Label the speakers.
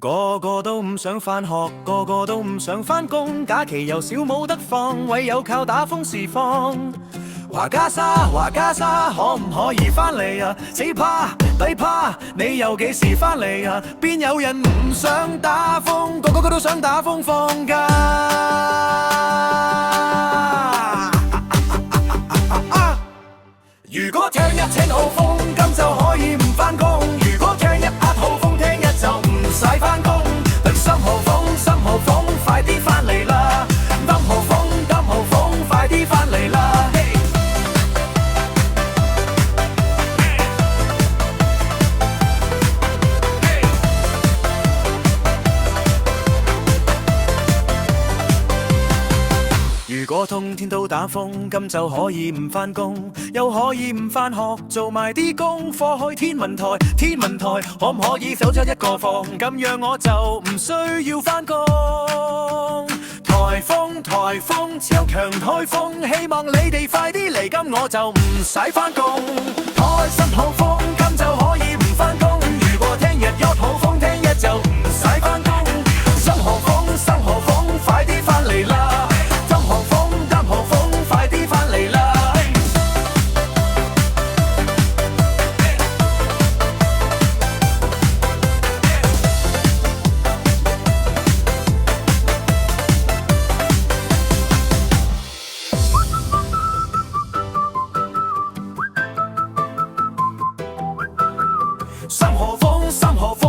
Speaker 1: 個個都唔想返學，個個都唔想返工，假期又少冇得放，唯有靠打風時放。話家莎，可唔可以返嚟啊？死怕抵怕，你又幾時返嚟啊？邊有人唔想打風，個個都想打風放假。如果聽日請好風，咁就可以唔返工；如果聽日壓好風，聽日就唔使返工。等10號風，快啲返嚟啦！10號風，快啲返嚟啦！如果通天都打風，咁就可以唔返工，又可以唔返學，做埋啲功課去天文台。天文台可唔可以走出一個房，咁樣我就唔需要返工。颱風，超強颱風，希望你哋快啲嚟，咁我就唔使返工。開10號風，咁就可以唔返工。如果聽日1號風，聽日就唔使返工。10號風，快啲返嚟啦！10號風，快啲返嚟啦！10號風，